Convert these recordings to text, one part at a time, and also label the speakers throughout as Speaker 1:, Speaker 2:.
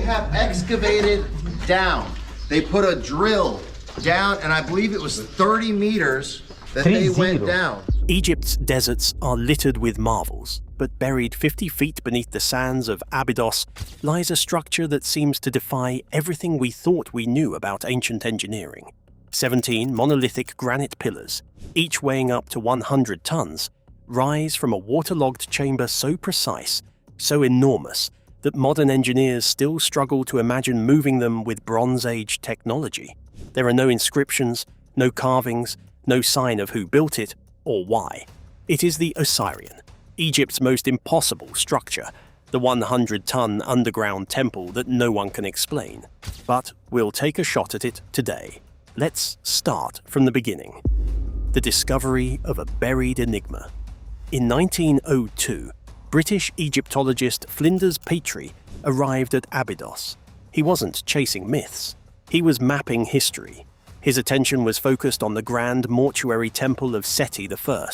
Speaker 1: have excavated down. They put a drill down, and I believe it was 30 meters that they went down.
Speaker 2: Egypt's deserts are littered with marvels, but buried 50 feet beneath the sands of Abydos lies a structure that seems to defy everything we thought we knew about ancient engineering. 17 monolithic granite pillars, each weighing up to 100 tons, rise from a waterlogged chamber so precise, so enormous, that modern engineers still struggle to imagine moving them with Bronze Age technology. There are no inscriptions, no carvings, no sign of who built it or why. It is the Osirion, Egypt's most impossible structure, the 100-ton underground temple that no one can explain. But we'll take a shot at it today. Let's start from the beginning. The discovery of a buried enigma. In 1902, British Egyptologist Flinders Petrie arrived at Abydos. He wasn't chasing myths. He was mapping history. His attention was focused on the grand mortuary temple of Seti I,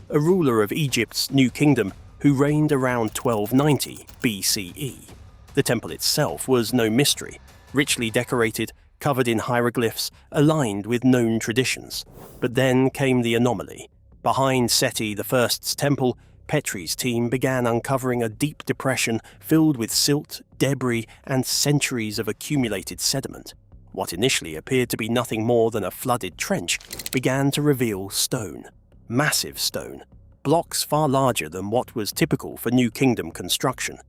Speaker 2: a ruler of Egypt's New Kingdom who reigned around 1290 BCE. The temple itself was no mystery, richly decorated, covered in hieroglyphs, aligned with known traditions. But then came the anomaly. Behind Seti I's temple, Petrie's team began uncovering a deep depression filled with silt, debris, and centuries of accumulated sediment. What initially appeared to be nothing more than a flooded trench began to reveal stone. Massive stone. Blocks far larger than what was typical for New Kingdom construction.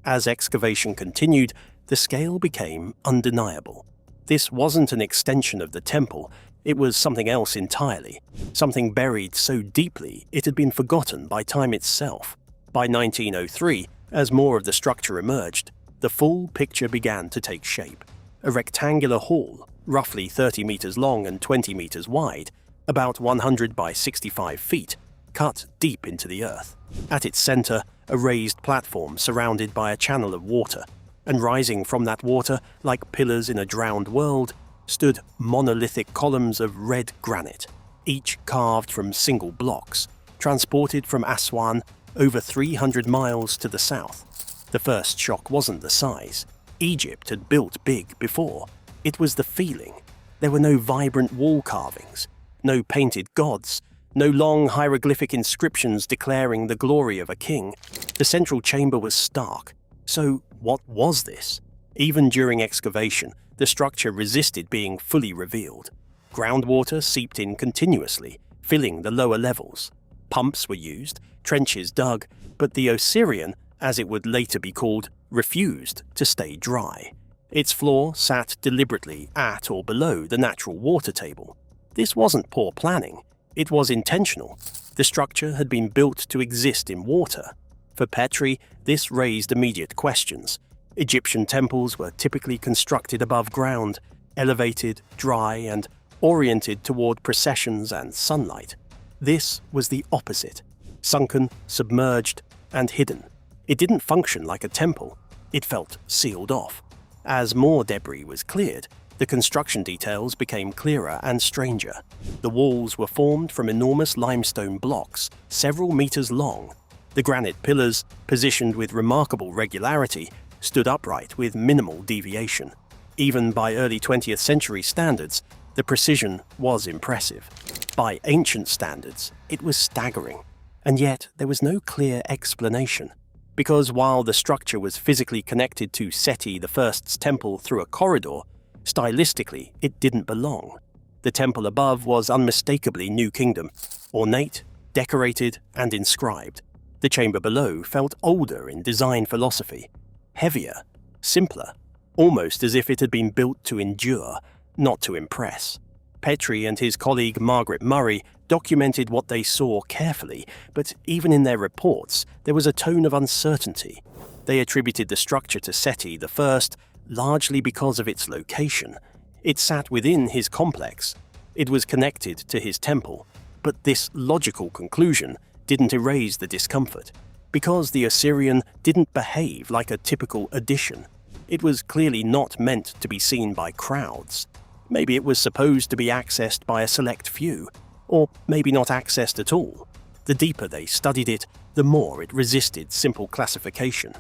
Speaker 2: As excavation continued, the scale became undeniable. This wasn't an extension of the temple, it was something else entirely, something buried so deeply it had been forgotten by time itself. By 1903, as more of the structure emerged, the full picture began to take shape. A rectangular hall, roughly 30 meters long and 20 meters wide, about 100 by 65 feet, cut deep into the earth. At its center, a raised platform surrounded by a channel of water, and rising from that water, like pillars in a drowned world, stood monolithic columns of red granite, each carved from single blocks, transported from Aswan over 300 miles to the south. The first shock wasn't the size. Egypt had built big before. It was the feeling. There were no vibrant wall carvings, no painted gods, no long hieroglyphic inscriptions declaring the glory of a king. The central chamber was stark. So what was this? Even during excavation, the structure resisted being fully revealed. Groundwater seeped in continuously, filling the lower levels. Pumps were used, trenches dug, but the Osirion, as it would later be called, refused to stay dry. Its floor sat deliberately at or below the natural water table. This wasn't poor planning. It was intentional. The structure had been built to exist in water. For Petrie, this raised immediate questions. Egyptian temples were typically constructed above ground, elevated, dry, and oriented toward processions and sunlight. This was the opposite. Sunken, submerged, and hidden. It didn't function like a temple. It felt sealed off. As more debris was cleared, the construction details became clearer and stranger. The walls were formed from enormous limestone blocks, several meters long. The granite pillars, positioned with remarkable regularity, stood upright with minimal deviation. Even by early 20th century standards, the precision was impressive. By ancient standards, it was staggering. And yet, there was no clear explanation. Because while the structure was physically connected to Seti I's temple through a corridor, stylistically, it didn't belong. The temple above was unmistakably New Kingdom, ornate, decorated, and inscribed. The chamber below felt older in design philosophy, heavier, simpler, almost as if it had been built to endure, not to impress. Petrie and his colleague Margaret Murray documented what they saw carefully, but even in their reports, there was a tone of uncertainty. They attributed the structure to Seti I largely because of its location. It sat within his complex. It was connected to his temple. But this logical conclusion didn't erase the discomfort. Because the Osirion didn't behave like a typical addition. It was clearly not meant to be seen by crowds. Maybe it was supposed to be accessed by a select few, or maybe not accessed at all. The deeper they studied it, the more it resisted simple classification.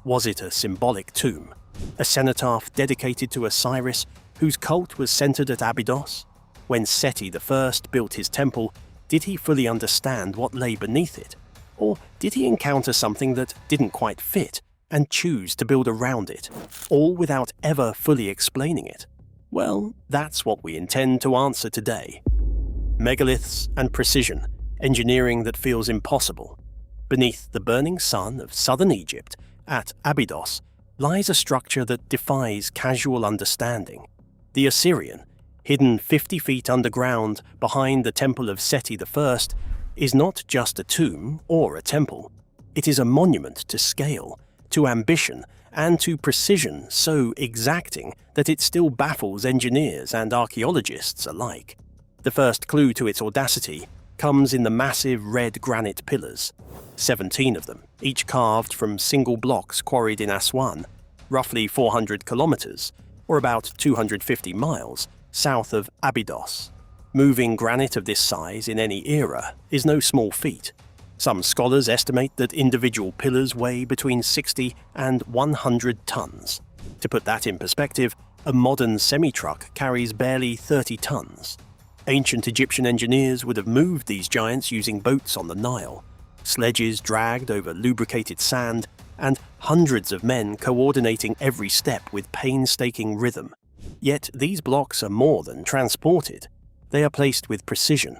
Speaker 2: Was it a symbolic tomb, A cenotaph dedicated to Osiris, whose cult was centered at Abydos? When Seti I built his temple, did he fully understand what lay beneath it? Or did he encounter something that didn't quite fit and choose to build around it, all without ever fully explaining it? Well, that's what we intend to answer today. Megaliths and precision, engineering that feels impossible. Beneath the burning sun of southern Egypt, at Abydos, lies a structure that defies casual understanding. The Osirion, hidden 50 feet underground behind the temple of Seti I, is not just a tomb or a temple. It is a monument to scale, to ambition, and to precision so exacting that it still baffles engineers and archaeologists alike. The first clue to its audacity comes in the massive red granite pillars, 17 of them, each carved from single blocks quarried in Aswan, roughly 400 kilometers, or about 250 miles, south of Abydos. Moving granite of this size in any era is no small feat. Some scholars estimate that individual pillars weigh between 60 and 100 tons. To put that in perspective, a modern semi-truck carries barely 30 tons. Ancient Egyptian engineers would have moved these giants using boats on the Nile, sledges dragged over lubricated sand, and hundreds of men coordinating every step with painstaking rhythm. Yet these blocks are more than transported. They are placed with precision.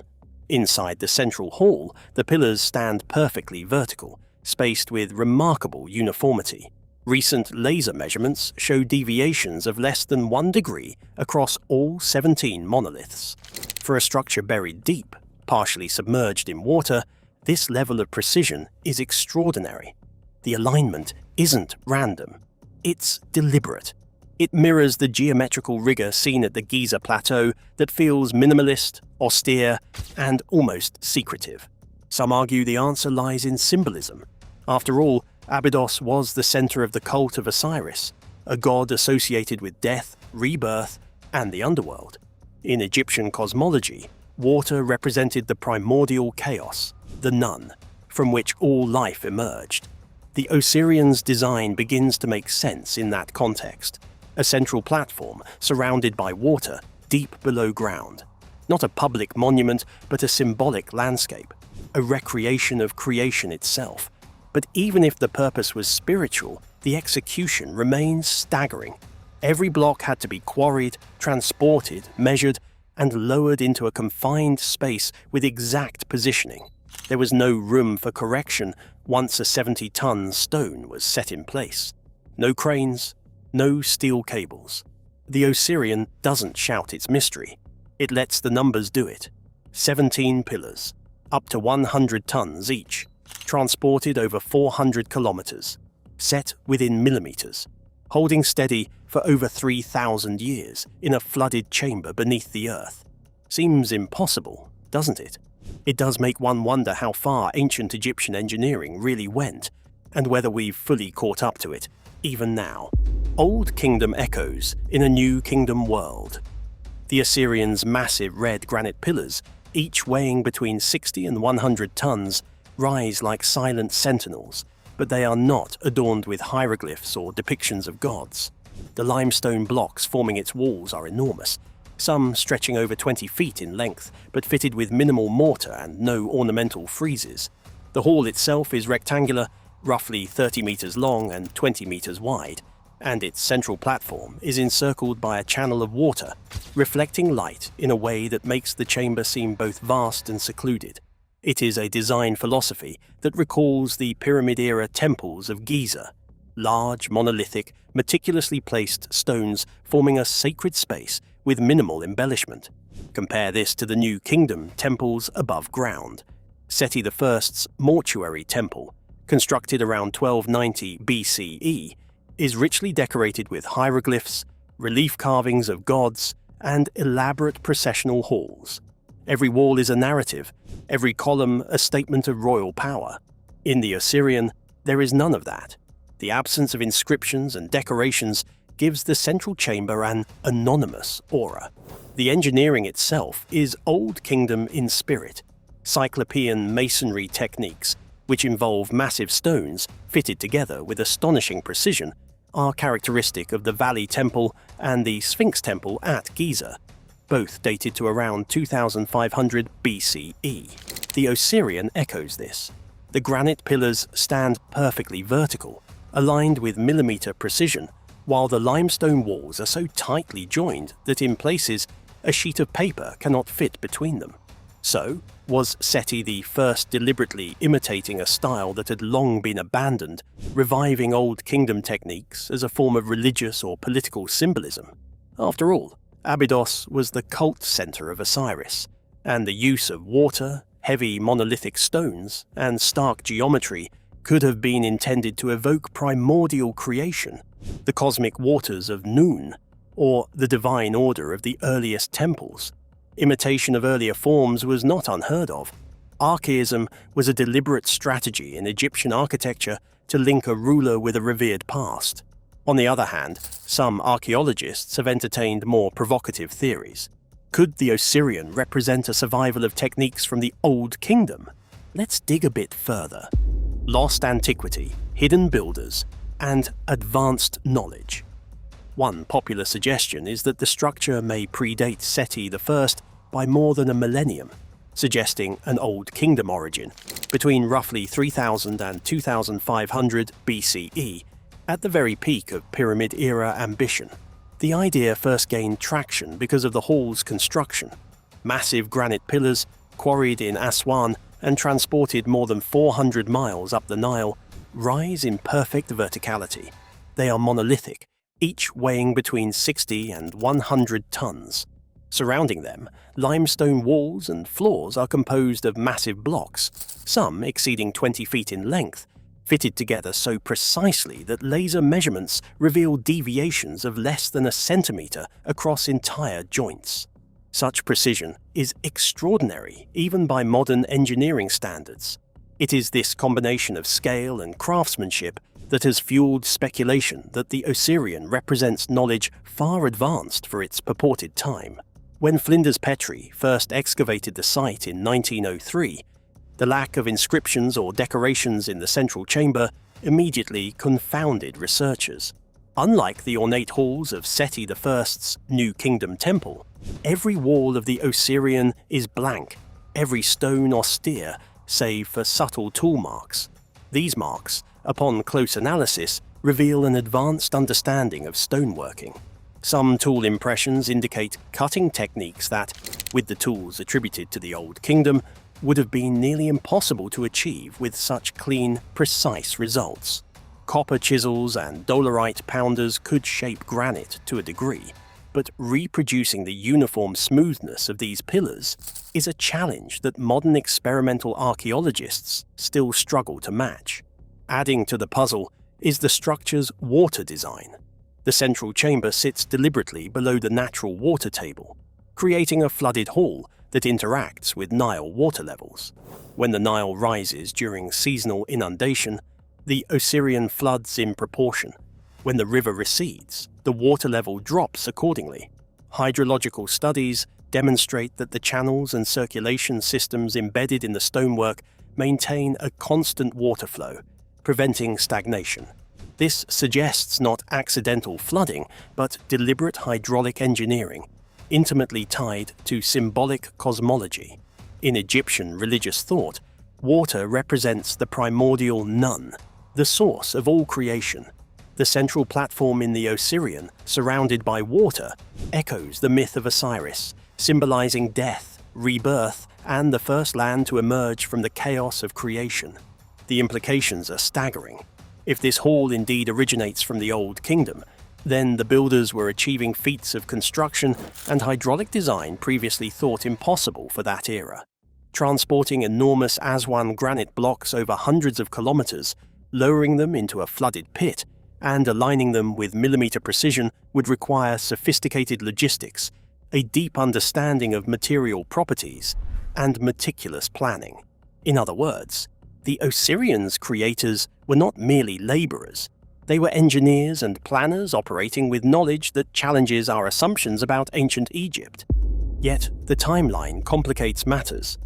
Speaker 2: Inside the central hall, the pillars stand perfectly vertical, spaced with remarkable uniformity. Recent laser measurements show deviations of less than 1 degree across all 17 monoliths. For a structure buried deep, partially submerged in water, this level of precision is extraordinary. The alignment isn't random. It's deliberate. It mirrors the geometrical rigor seen at the Giza Plateau that feels minimalist, austere, and almost secretive. Some argue the answer lies in symbolism. After all, Abydos was the center of the cult of Osiris, a god associated with death, rebirth, and the underworld. In Egyptian cosmology, water represented the primordial chaos, the Nun, from which all life emerged. The Osirion's design begins to make sense in that context. A central platform surrounded by water deep below ground. Not a public monument, but a symbolic landscape, a recreation of creation itself. But even if the purpose was spiritual, the execution remains staggering. Every block had to be quarried, transported, measured, and lowered into a confined space with exact positioning. There was no room for correction once a 70-ton stone was set in place. No cranes, no steel cables. The Osirion doesn't shout its mystery. It lets the numbers do it. 17 pillars, up to 100 tons each, transported over 400 kilometers, set within millimeters, holding steady for over 3,000 years in a flooded chamber beneath the earth. Seems impossible, doesn't it? It does make one wonder how far ancient Egyptian engineering really went, and whether we've fully caught up to it, even now. Old Kingdom echoes in a new kingdom world. The Osirion's massive red granite pillars, each weighing between 60 and 100 tons, rise like silent sentinels, but they are not adorned with hieroglyphs or depictions of gods. The limestone blocks forming its walls are enormous, some stretching over 20 feet in length, but fitted with minimal mortar and no ornamental friezes. The hall itself is rectangular, roughly 30 meters long and 20 meters wide, and its central platform is encircled by a channel of water, reflecting light in a way that makes the chamber seem both vast and secluded. It is a design philosophy that recalls the pyramid-era temples of Giza, large, monolithic, meticulously placed stones forming a sacred space with minimal embellishment. Compare this to the New Kingdom temples above ground. Seti I's mortuary temple, constructed around 1290 BCE, is richly decorated with hieroglyphs, relief carvings of gods, and elaborate processional halls. Every wall is a narrative, every column a statement of royal power. In the Osirion, there is none of that. The absence of inscriptions and decorations gives the central chamber an anonymous aura. The engineering itself is Old Kingdom in spirit. Cyclopean masonry techniques, which involve massive stones fitted together with astonishing precision, are characteristic of the Valley Temple and the Sphinx Temple at Giza, both dated to around 2500 BCE. The Osirion echoes this. The granite pillars stand perfectly vertical, aligned with millimeter precision, while the limestone walls are so tightly joined that in places a sheet of paper cannot fit between them. So, was Seti the first deliberately imitating a style that had long been abandoned, reviving old kingdom techniques as a form of religious or political symbolism? After all, Abydos was the cult center of Osiris, and the use of water, heavy monolithic stones, and stark geometry could have been intended to evoke primordial creation, the cosmic waters of Nun, or the divine order of the earliest temples. Imitation of earlier forms was not unheard of. Archaism was a deliberate strategy in Egyptian architecture to link a ruler with a revered past. On the other hand, some archaeologists have entertained more provocative theories. Could the Osirion represent a survival of techniques from the Old Kingdom? Let's dig a bit further. Lost antiquity, hidden builders, and advanced knowledge. One popular suggestion is that the structure may predate Seti I by more than a millennium, suggesting an Old Kingdom origin, between roughly 3000 and 2500 BCE, at the very peak of Pyramid-era ambition. The idea first gained traction because of the hall's construction. Massive granite pillars, quarried in Aswan and transported more than 400 miles up the Nile, rise in perfect verticality. They are monolithic, each weighing between 60 and 100 tons. Surrounding them, limestone walls and floors are composed of massive blocks, some exceeding 20 feet in length, fitted together so precisely that laser measurements reveal deviations of less than a centimeter across entire joints. Such precision is extraordinary even by modern engineering standards. It is this combination of scale and craftsmanship that has fueled speculation that the Osirion represents knowledge far advanced for its purported time. When Flinders Petrie first excavated the site in 1903, the lack of inscriptions or decorations in the central chamber immediately confounded researchers. Unlike the ornate halls of Seti I's New Kingdom Temple, every wall of the Osirion is blank, every stone austere, save for subtle tool marks. These marks, upon close analysis, reveal an advanced understanding of stoneworking. Some tool impressions indicate cutting techniques that, with the tools attributed to the Old Kingdom, would have been nearly impossible to achieve with such clean, precise results. Copper chisels and dolerite pounders could shape granite to a degree, but reproducing the uniform smoothness of these pillars is a challenge that modern experimental archaeologists still struggle to match. Adding to the puzzle is the structure's water design. The central chamber sits deliberately below the natural water table, creating a flooded hall that interacts with Nile water levels. When the Nile rises during seasonal inundation, the Osirion floods in proportion. When the river recedes, the water level drops accordingly. Hydrological studies demonstrate that the channels and circulation systems embedded in the stonework maintain a constant water flow, preventing stagnation. This suggests not accidental flooding, but deliberate hydraulic engineering, intimately tied to symbolic cosmology. In Egyptian religious thought, water represents the primordial Nun, the source of all creation. The central platform in the Osirion, surrounded by water, echoes the myth of Osiris, symbolizing death, rebirth, and the first land to emerge from the chaos of creation. The implications are staggering. If this hall indeed originates from the Old Kingdom, then the builders were achieving feats of construction and hydraulic design previously thought impossible for that era. Transporting enormous Aswan granite blocks over hundreds of kilometers, lowering them into a flooded pit, and aligning them with millimeter precision would require sophisticated logistics, a deep understanding of material properties, and meticulous planning. In other words, the Osirion's creators were not merely laborers. They were engineers and planners operating with knowledge that challenges our assumptions about ancient Egypt. Yet, the timeline complicates matters.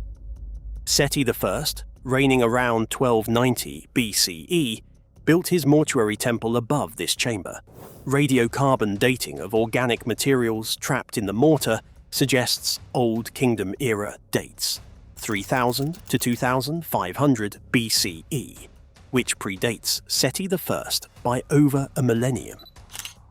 Speaker 2: Seti I, reigning around 1290 BCE, built his mortuary temple above this chamber. Radiocarbon dating of organic materials trapped in the mortar suggests Old Kingdom era dates, 3000 to 2500 BCE, which predates Seti I by over a millennium.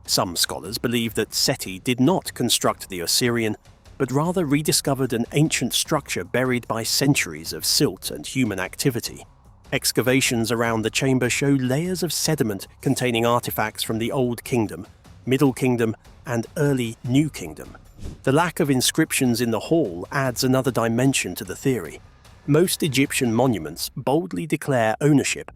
Speaker 2: Some scholars believe that Seti did not construct the Osirion, but rather rediscovered an ancient structure buried by centuries of silt and human activity. Excavations around the chamber show layers of sediment containing artifacts from the Old Kingdom, Middle Kingdom, and early New Kingdom. The lack of inscriptions in the hall adds another dimension to the theory. Most Egyptian monuments boldly declare ownership,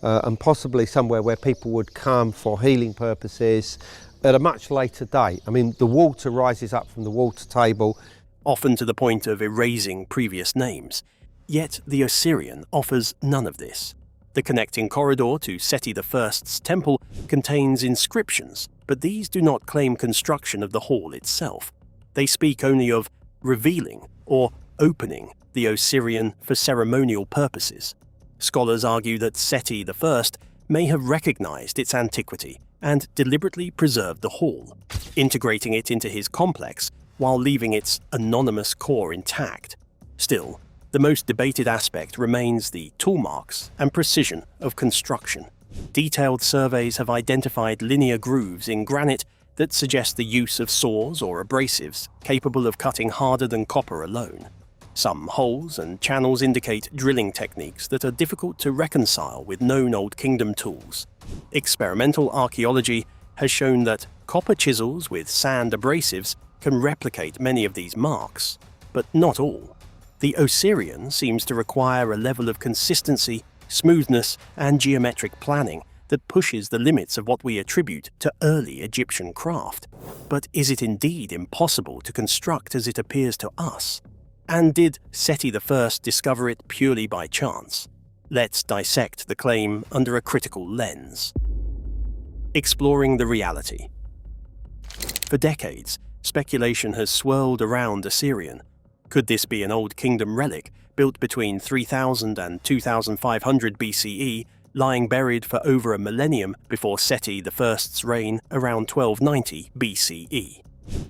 Speaker 3: and possibly somewhere where people would come for healing purposes at a much later date. I mean, the water rises up from the water table,
Speaker 2: often to the point of erasing previous names. Yet the Osirion offers none of this. The connecting corridor to Seti I's temple contains inscriptions, but these do not claim construction of the hall itself. They speak only of revealing or opening the Osirion for ceremonial purposes. Scholars argue that Seti I may have recognized its antiquity and deliberately preserved the hall, integrating it into his complex while leaving its anonymous core intact. Still, the most debated aspect remains the tool marks and precision of construction. Detailed surveys have identified linear grooves in granite that suggest the use of saws or abrasives capable of cutting harder than copper alone. Some holes and channels indicate drilling techniques that are difficult to reconcile with known Old Kingdom tools. Experimental archaeology has shown that copper chisels with sand abrasives can replicate many of these marks, but not all. The Osirion seems to require a level of consistency, smoothness, and geometric planning that pushes the limits of what we attribute to early Egyptian craft. But is it indeed impossible to construct as it appears to us? And did Seti I discover it purely by chance? Let's dissect the claim under a critical lens. Exploring the reality. For decades, speculation has swirled around Osirion. Could this be an Old Kingdom relic built between 3000 and 2500 BCE, lying buried for over a millennium before Seti I's reign around 1290 BCE?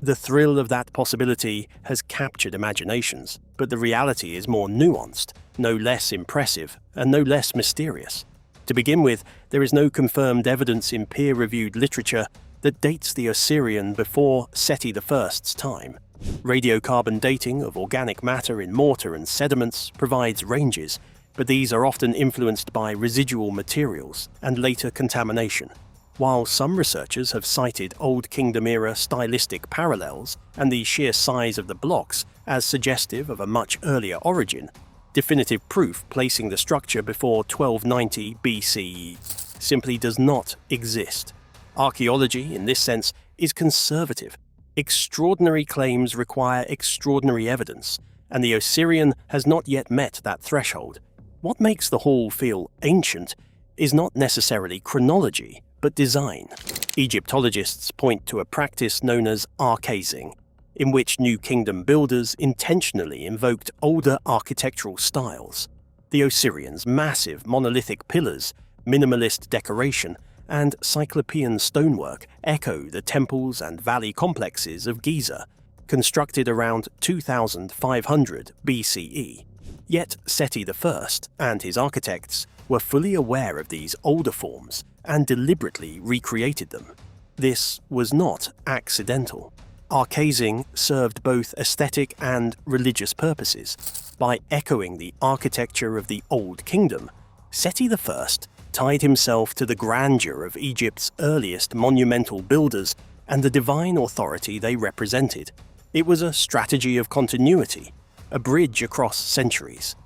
Speaker 2: The thrill of that possibility has captured imaginations, but the reality is more nuanced, no less impressive, and no less mysterious. To begin with, there is no confirmed evidence in peer-reviewed literature that dates the Osirion before Seti I's time. Radiocarbon dating of organic matter in mortar and sediments provides ranges, but these are often influenced by residual materials and later contamination. While some researchers have cited Old Kingdom-era stylistic parallels and the sheer size of the blocks as suggestive of a much earlier origin, definitive proof placing the structure before 1290 BCE simply does not exist. Archaeology, in this sense, is conservative. Extraordinary claims require extraordinary evidence, and the Osirion has not yet met that threshold. What makes the hall feel ancient is not necessarily chronology, but design. Egyptologists point to a practice known as archasing, in which New Kingdom builders intentionally invoked older architectural styles. The Osirion's massive monolithic pillars, minimalist decoration, and cyclopean stonework echo the temples and valley complexes of Giza, constructed around 2500 BCE. Yet Seti I and his architects were fully aware of these older forms and deliberately recreated them. This was not accidental. Archasing served both aesthetic and religious purposes. By echoing the architecture of the Old Kingdom, Seti I tied himself to the grandeur of Egypt's earliest monumental builders and the divine authority they represented. It was a strategy of continuity, a bridge across centuries.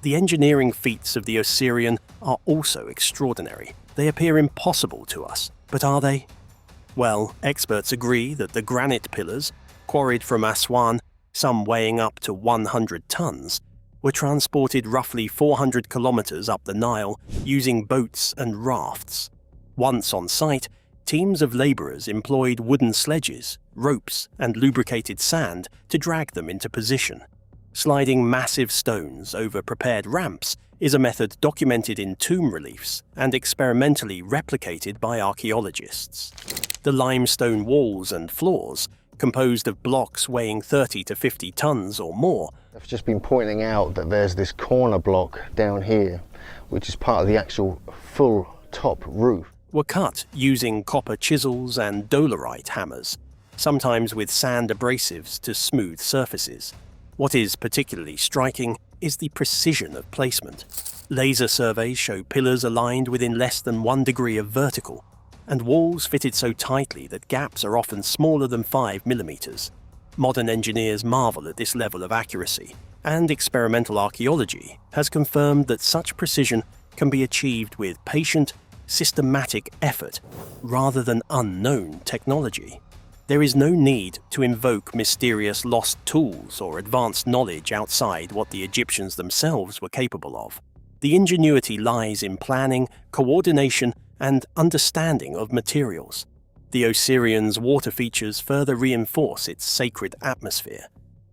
Speaker 2: The engineering feats of the Osirion are also extraordinary. They appear impossible to us, but are they? Well, experts agree that the granite pillars, quarried from Aswan, some weighing up to 100 tons, were transported roughly 400 kilometers up the Nile using boats and rafts. Once on site, teams of laborers employed wooden sledges, ropes, and lubricated sand to drag them into position. Sliding massive stones over prepared ramps is a method documented in tomb reliefs and experimentally replicated by archaeologists. The limestone walls and floors, composed of blocks weighing 30 to 50 tons or more,
Speaker 4: I've just been pointing out that there's this corner block down here, which is part of the actual full top roof.
Speaker 2: were cut using copper chisels and dolerite hammers, sometimes with sand abrasives to smooth surfaces. What is particularly striking is the precision of placement. Laser surveys show pillars aligned within less than 1 degree of vertical, and walls fitted so tightly that gaps are often smaller than 5 millimeters. Modern engineers marvel at this level of accuracy, and experimental archaeology has confirmed that such precision can be achieved with patient, systematic effort rather than unknown technology. There is no need to invoke mysterious lost tools or advanced knowledge outside what the Egyptians themselves were capable of. The ingenuity lies in planning, coordination, and understanding of materials. The Osirion's water features further reinforce its sacred atmosphere.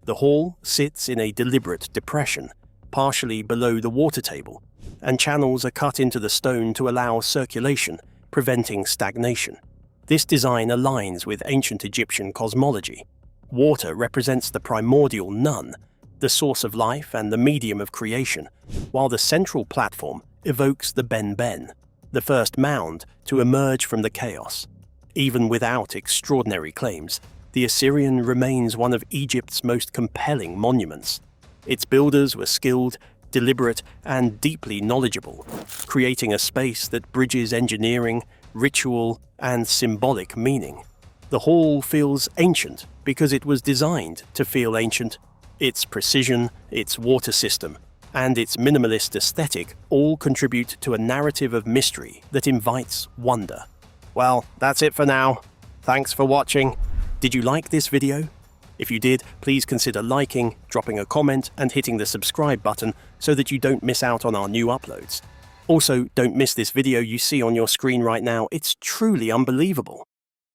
Speaker 2: The hall sits in a deliberate depression, partially below the water table, and channels are cut into the stone to allow circulation, preventing stagnation. This design aligns with ancient Egyptian cosmology. Water represents the primordial nun, the source of life and the medium of creation, while the central platform evokes the Ben, the first mound to emerge from the chaos. Even without extraordinary claims, the Osirion remains one of Egypt's most compelling monuments. Its builders were skilled, deliberate, and deeply knowledgeable, creating a space that bridges engineering, ritual, and symbolic meaning. The hall feels ancient because it was designed to feel ancient. Its precision, its water system, and its minimalist aesthetic all contribute to a narrative of mystery that invites wonder. Well, that's it for now. Thanks for watching. Did you like this video? If you did, please consider liking, dropping a comment, and hitting the subscribe button so that you don't miss out on our new uploads. Also, don't miss this video you see on your screen right now. It's truly unbelievable.